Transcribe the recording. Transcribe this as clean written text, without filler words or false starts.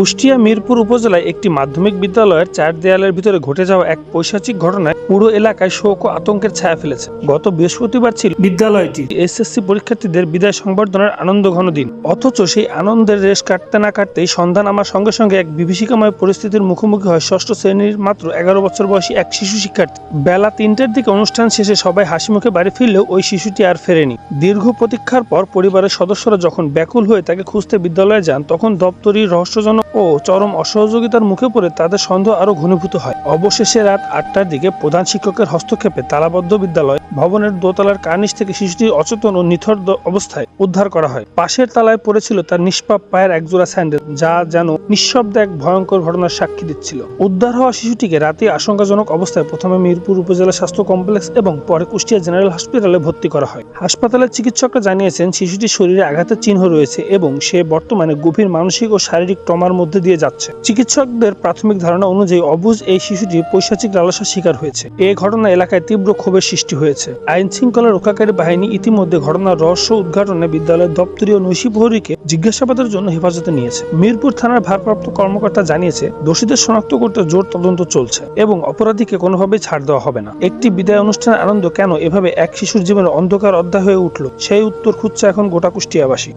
কুষ্টিয়া মিরপুর উপজেলায় একটি মাধ্যমিক বিদ্যালয়ের চার দেয়ালের ভিতরে ঘটে যাওয়া এক পৈশাচিক ঘটনায় পুরো এলাকায় শোক ও আতঙ্কের ছায়া ফেলেছে। গত বৃহস্পতিবার ছিল বিদ্যালয়টি এসএসসি পরীক্ষার্থীদের বিদায় সংবর্ধনার আনন্দঘন দিন, অথচ সেই আনন্দের রেশ কাটতে না কাটতেই সন্ধান আমার সঙ্গে সঙ্গে এক বিভীষিকাময় পরিস্থিতির মুখোমুখি হয় ষষ্ঠ শ্রেণীর মাত্র 11 বছর বয়সী এক শিশু শিক্ষার্থী। বেলা 3টার দিকে অনুষ্ঠান শেষে সবাই হাসি মুখে বাড়ি ফিরলেও ওই শিশুটি আর ফেরেনি। দীর্ঘ প্রতীক্ষার পর পরিবারের সদস্যরা যখন ব্যাকুল হয়ে তাকে খুঁজতে বিদ্যালয়ে যান, তখন দপ্তরি রহস্যজনক ও চরম অসহযোগিতার মুখে পড়ে তাদের সন্দেহ আরো ঘনীভূত হয়। অবশেষে রাত 8টার দিকে প্রধান শিক্ষকের হস্তক্ষেপে তালাবদ্ধ বিদ্যালয় ভবনের দোতলার কার্নিশ থেকে শিশুটি অচেতন ও নিথর অবস্থায় উদ্ধার করা হয়। পাশের তলায় পড়েছিল তার নিষ্পাপ পায়ের একজোড়া স্যান্ডেল, যা যেন নিঃশব্দে এক ভয়ঙ্কর ঘটনার সাক্ষী দিচ্ছিল। উদ্ধার হওয়া শিশুটিকে রাতে আশঙ্কাজনক অবস্থায় প্রথমে মিরপুর উপজেলা স্বাস্থ্য কমপ্লেক্স এবং পরে কুষ্টিয়া জেনারেল হাসপাতালে ভর্তি করা হয়। হাসপাতালের চিকিৎসকরা জানিয়েছেন, শিশুটির শরীরে আঘাতের চিহ্ন রয়েছে এবং সে বর্তমানে গভীর মানসিক ও শারীরিক ট্রমার মধ্যে দিয়ে যাচ্ছে। চিকিৎসকদের প্রাথমিক ধারণা অনুযায়ী অবুঝ এই শিশুটি পৈশাচিক লালসার শিকার হয়েছে। এই ঘটনা এলাকায় তীব্র ক্ষোভের সৃষ্টি হয়েছে। আইন শৃঙ্খলা রক্ষাকারী বাহিনী ইতিমধ্যে ঘটনার রহস্য উদ্ঘাটনে বিদ্যালয়ের দপ্তরি ও নৈশী প্রহরীকে জিজ্ঞাসাবাদের জন্য হেফাজতে নিয়েছে। মিরপুর থানার ভারপ্রাপ্ত কর্মকর্তা জানিয়েছে, দোষীদের শনাক্ত করতে জোর তদন্ত চলছে এবং অপরাধীকে কোনোভাবেই ছাড় দেওয়া হবে না। একটি বিদায় অনুষ্ঠানের আনন্দ কেন এভাবে এক শিশুর জীবনে অন্ধকার অধ্যায় হয়ে উঠল, সেই উত্তর খুঁজছে এখন গোটা কুষ্টিয়াবাসী।